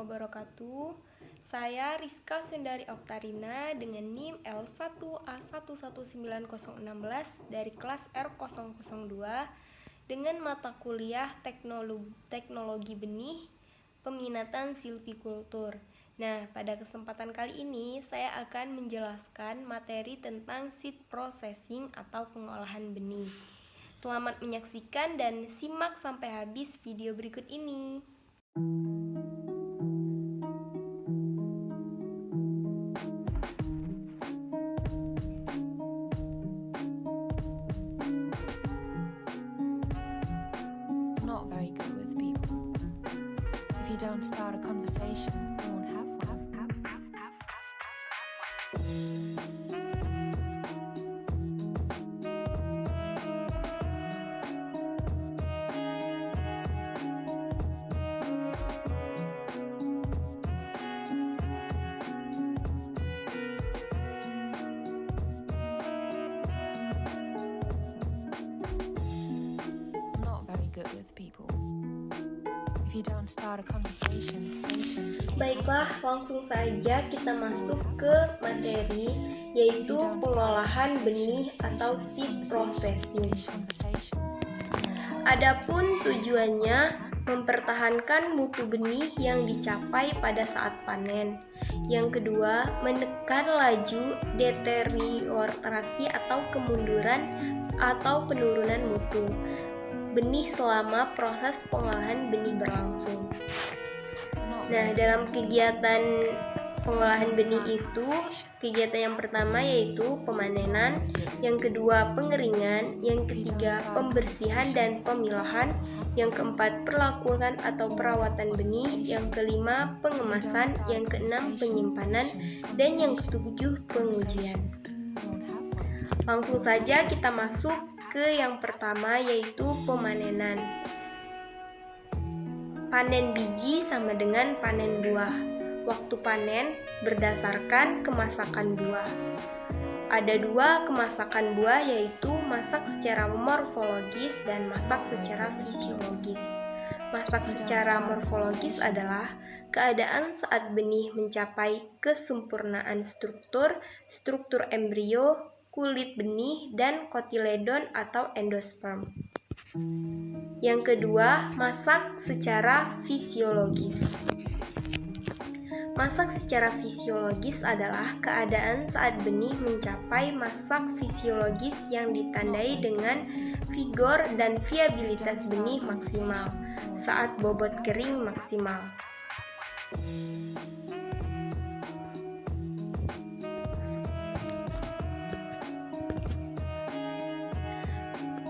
wabarakatuh. Saya Rizka Sundari Oktarina dengan NIM L1A119016 dari kelas R002 dengan mata kuliah Teknologi Benih Peminatan Silvikultur. Nah, pada kesempatan kali ini saya akan menjelaskan materi tentang seed processing atau pengolahan benih. Selamat menyaksikan dan simak sampai habis video berikut ini. Not very good with people. If you don't start a conversation, you won't have one. Not very good with people. If you don't start a conversation, Baiklah, langsung saja kita masuk ke materi, yaitu pengolahan benih atau seed processing. Adapun tujuannya mempertahankan mutu benih yang dicapai pada saat panen. Yang kedua, menekan laju deteriorasi atau kemunduran atau penurunan mutu benih selama proses pengolahan benih berlangsung. Nah, dalam kegiatan pengolahan benih itu, kegiatan yang pertama yaitu pemanenan, yang kedua pengeringan, yang ketiga pembersihan dan pemilahan, yang keempat perlakuan atau perawatan benih, yang kelima pengemasan, yang keenam penyimpanan, dan yang ketujuh pengujian. Langsung saja kita masuk ke yang pertama yaitu pemanenan. Panen biji sama dengan panen buah. Waktu panen berdasarkan kemasakan buah. Ada dua kemasakan buah yaitu masak secara morfologis dan masak secara fisiologis. Masak secara morfologis adalah keadaan saat benih mencapai kesempurnaan struktur embrio, kulit benih, dan kotiledon atau endosperm. Yang kedua, masak secara fisiologis. Masak secara fisiologis adalah keadaan saat benih mencapai masak fisiologis yang ditandai dengan vigor dan viabilitas benih maksimal saat bobot kering maksimal.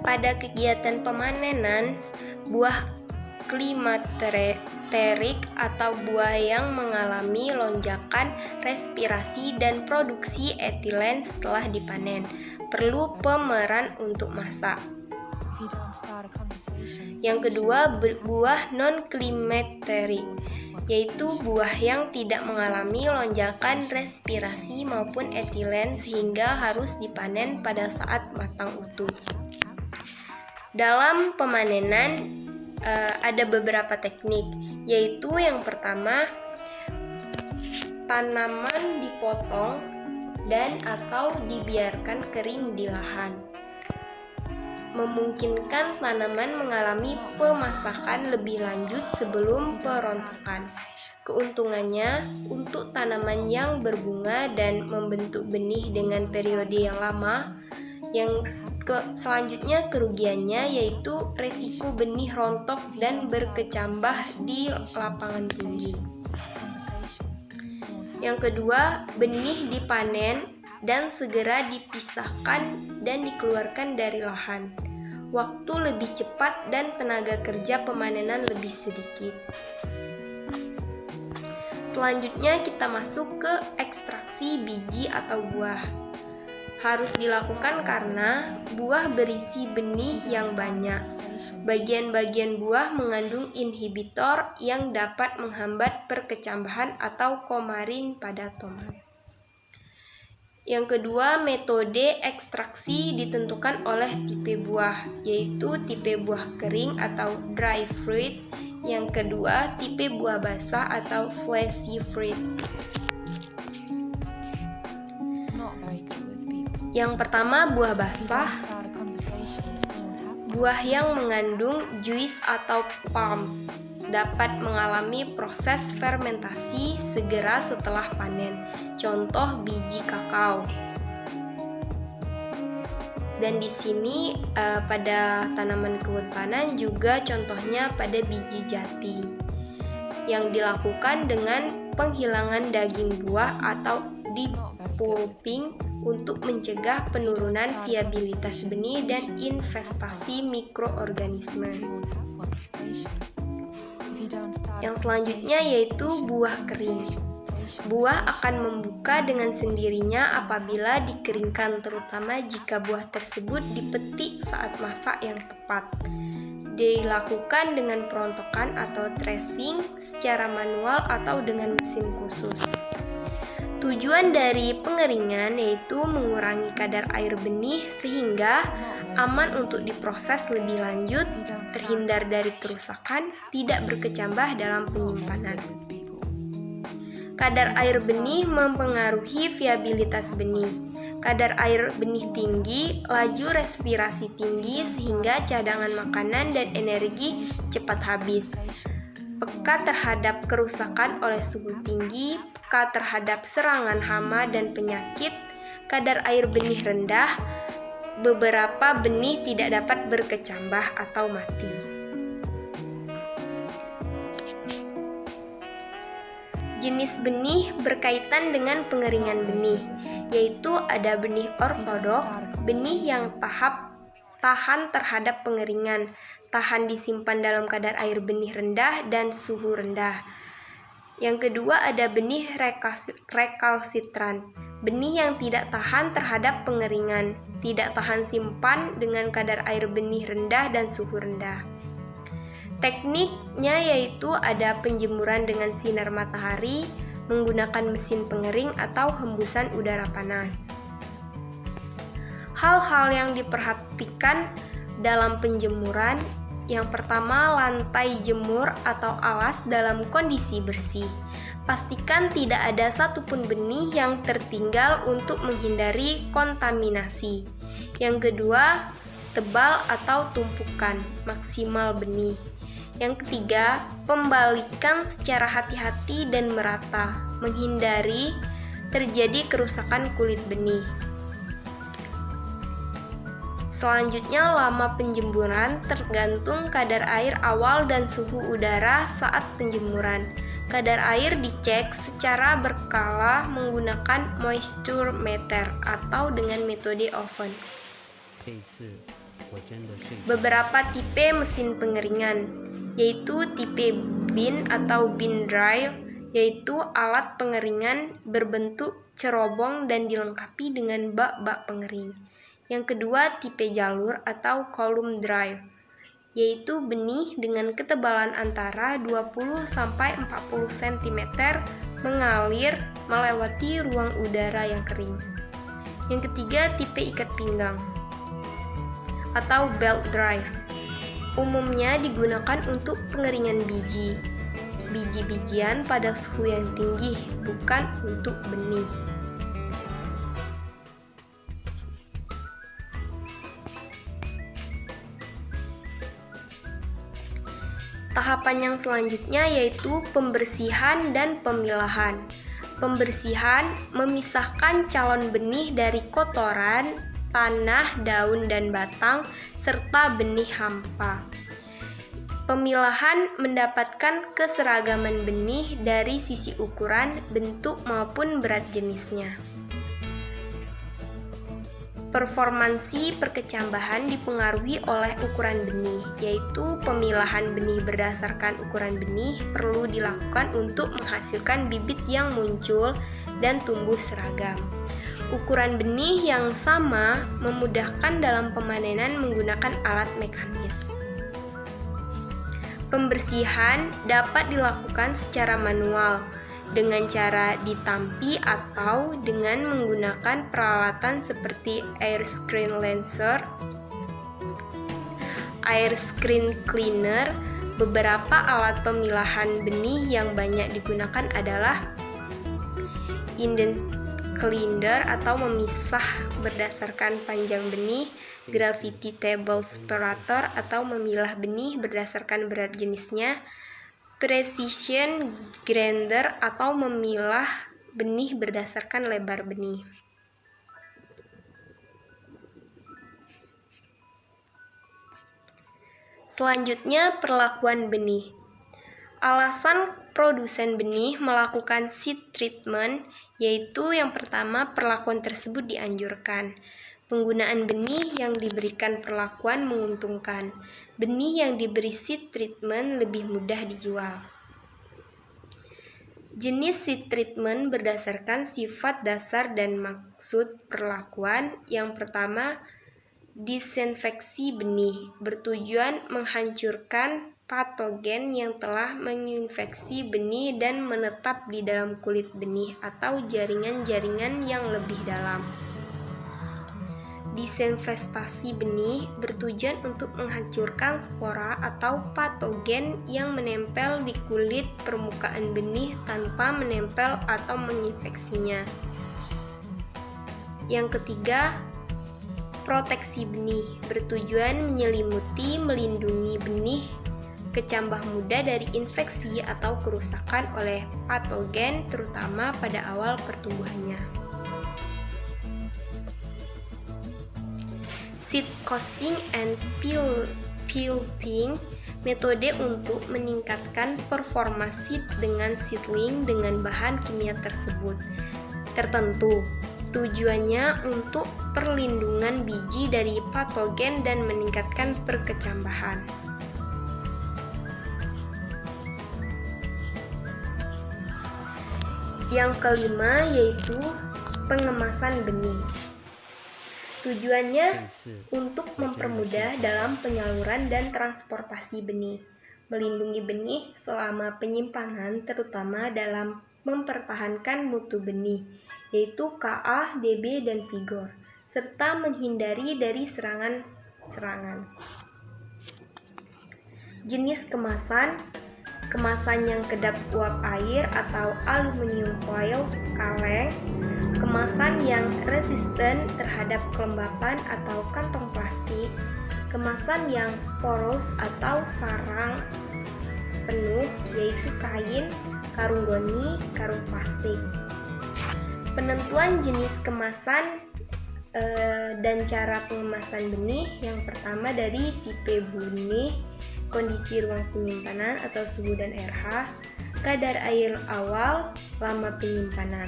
Pada kegiatan pemanenan, buah klimakterik atau buah yang mengalami lonjakan respirasi dan produksi etilen setelah dipanen perlu pemeran untuk masak. Yang kedua, buah non-klimakterik, yaitu buah yang tidak mengalami lonjakan respirasi maupun etilen sehingga harus dipanen pada saat matang utuh. Dalam pemanenan ada beberapa teknik, yaitu yang pertama, tanaman dipotong dan atau dibiarkan kering di lahan. Memungkinkan tanaman mengalami pemasakan lebih lanjut sebelum perontakan. Keuntungannya, untuk tanaman yang berbunga dan membentuk benih dengan periode yang lama, selanjutnya kerugiannya yaitu resiko benih rontok dan berkecambah di lapangan tinggi. Yang kedua, benih dipanen dan segera dipisahkan dan dikeluarkan dari lahan. Waktu lebih cepat dan tenaga kerja pemanenan lebih sedikit. Selanjutnya kita masuk ke ekstraksi biji atau buah. Harus dilakukan karena buah berisi benih yang banyak. Bagian-bagian buah mengandung inhibitor yang dapat menghambat perkecambahan atau komarin pada tomat. Yang kedua, metode ekstraksi ditentukan oleh tipe buah, yaitu tipe buah kering atau dry fruit. Yang kedua, tipe buah basah atau fleshy fruit. Not very good with people. Yang pertama, buah If you basah, don't start a conversation, you won't have one. buah yang mengandung juice atau pulp dapat mengalami proses fermentasi segera setelah panen. Contoh biji kakao. Dan di sini pada tanaman kebun pandan juga contohnya pada biji jati yang dilakukan dengan penghilangan daging buah atau depulping untuk mencegah penurunan viabilitas benih dan investasi mikroorganisme. You won't have one nation. If you don't start a Yang selanjutnya yaitu buah kering. Buah akan membuka dengan sendirinya apabila dikeringkan, terutama jika buah tersebut dipetik saat masak yang tepat. Dilakukan dengan perontokan atau threshing secara manual atau dengan mesin khusus. Tujuan dari pengeringan yaitu mengurangi kadar air benih sehingga aman untuk diproses lebih lanjut, terhindar dari kerusakan, tidak berkecambah dalam penyimpanan. Kadar air benih mempengaruhi viabilitas benih. Kadar air benih tinggi, laju respirasi tinggi sehingga cadangan makanan dan energi cepat habis. Peka terhadap kerusakan oleh suhu tinggi, peka terhadap serangan hama dan penyakit. Kadar air benih rendah, beberapa benih tidak dapat berkecambah atau mati. Jenis benih berkaitan dengan pengeringan benih, yaitu ada benih ortodoks, benih yang tahan terhadap pengeringan, tahan disimpan dalam kadar air benih rendah dan suhu rendah. Yang kedua ada benih rekalsitran, benih yang tidak tahan terhadap pengeringan, tidak tahan simpan dengan kadar air benih rendah dan suhu rendah. Tekniknya yaitu ada penjemuran dengan sinar matahari, menggunakan mesin pengering atau hembusan udara panas. Hal-hal yang diperhatikan dalam penjemuran, yang pertama lantai jemur atau alas dalam kondisi bersih. Pastikan tidak ada satupun benih yang tertinggal untuk menghindari kontaminasi. Yang kedua, tebal atau tumpukan maksimal benih. Yang ketiga, pembalikan secara hati-hati dan merata, menghindari terjadi kerusakan kulit benih. Selanjutnya, lama penjemuran tergantung kadar air awal dan suhu udara saat penjemuran. Kadar air dicek secara berkala menggunakan moisture meter atau dengan metode oven. Beberapa tipe mesin pengeringan, yaitu tipe bin atau bin dryer, yaitu alat pengeringan berbentuk cerobong dan dilengkapi dengan bak-bak pengering. Yang kedua, tipe jalur atau column dryer, yaitu benih dengan ketebalan antara 20-40 cm mengalir melewati ruang udara yang kering. Yang ketiga, tipe ikat pinggang atau belt dryer. Umumnya digunakan untuk pengeringan biji-bijian pada suhu yang tinggi, bukan untuk benih. Tahapan yang selanjutnya yaitu pembersihan dan pemilahan. Pembersihan memisahkan calon benih dari kotoran, tanah, daun, dan batang, serta benih hampa. Pemilahan mendapatkan keseragaman benih dari sisi ukuran, bentuk, maupun berat jenisnya. Performansi perkecambahan dipengaruhi oleh ukuran benih, yaitu pemilahan benih berdasarkan ukuran benih perlu dilakukan untuk menghasilkan bibit yang muncul dan tumbuh seragam. Ukuran benih yang sama memudahkan dalam pemanenan menggunakan alat mekanis. Pembersihan dapat dilakukan secara manual, dengan cara ditampi atau dengan menggunakan peralatan seperti air screen lancer, air screen cleaner. Beberapa alat pemilahan benih yang banyak digunakan adalah indent cleaner atau memisah berdasarkan panjang benih, gravity table separator atau memilah benih berdasarkan berat jenisnya, precision grinder atau memilah benih berdasarkan lebar benih. Selanjutnya, perlakuan benih. Alasan produsen benih melakukan seed treatment yaitu yang pertama, perlakuan tersebut dianjurkan. Penggunaan benih yang diberikan perlakuan menguntungkan. Benih yang diberi seed treatment lebih mudah dijual. Jenis seed treatment berdasarkan sifat dasar dan maksud perlakuan. Yang pertama, disinfeksi benih bertujuan menghancurkan patogen yang telah menginfeksi benih dan menetap di dalam kulit benih atau jaringan-jaringan yang lebih dalam. Disinfestasi benih bertujuan untuk menghancurkan spora atau patogen yang menempel di kulit permukaan benih tanpa menempel atau menginfeksinya. Yang ketiga, proteksi benih bertujuan menyelimuti, melindungi benih kecambah muda dari infeksi atau kerusakan oleh patogen terutama pada awal pertumbuhannya. Seed costing and pilting, metode untuk meningkatkan performa seed dengan seedling dengan bahan kimia tersebut tertentu. Tujuannya untuk perlindungan biji dari patogen dan meningkatkan perkecambahan. Yang kelima yaitu pengemasan benih. Tujuannya untuk mempermudah dalam penyaluran dan transportasi benih, melindungi benih selama penyimpanan terutama dalam mempertahankan mutu benih, yaitu Ka, Db, dan vigor, serta menghindari dari serangan-serangan. Jenis kemasan, kemasan yang kedap uap air atau aluminium foil kaleng, kemasan yang resisten terhadap kelembapan atau kantong plastik, kemasan yang poros atau sarang penuh yaitu kain, karung goni, karung plastik. Penentuan jenis kemasan dan cara pengemasan benih, yang pertama dari tipe benih, kondisi ruang penyimpanan atau suhu dan RH, kadar air awal, lama penyimpanan.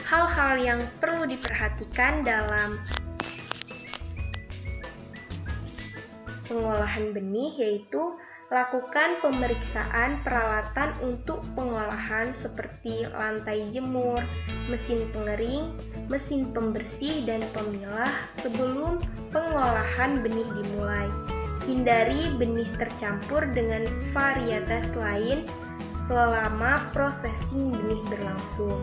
Hal-hal yang perlu diperhatikan dalam pengolahan benih yaitu lakukan pemeriksaan peralatan untuk pengolahan seperti lantai jemur, mesin pengering, mesin pembersih, dan pemilah sebelum pengolahan benih dimulai. Hindari benih tercampur dengan varietas lain selama prosesing benih berlangsung.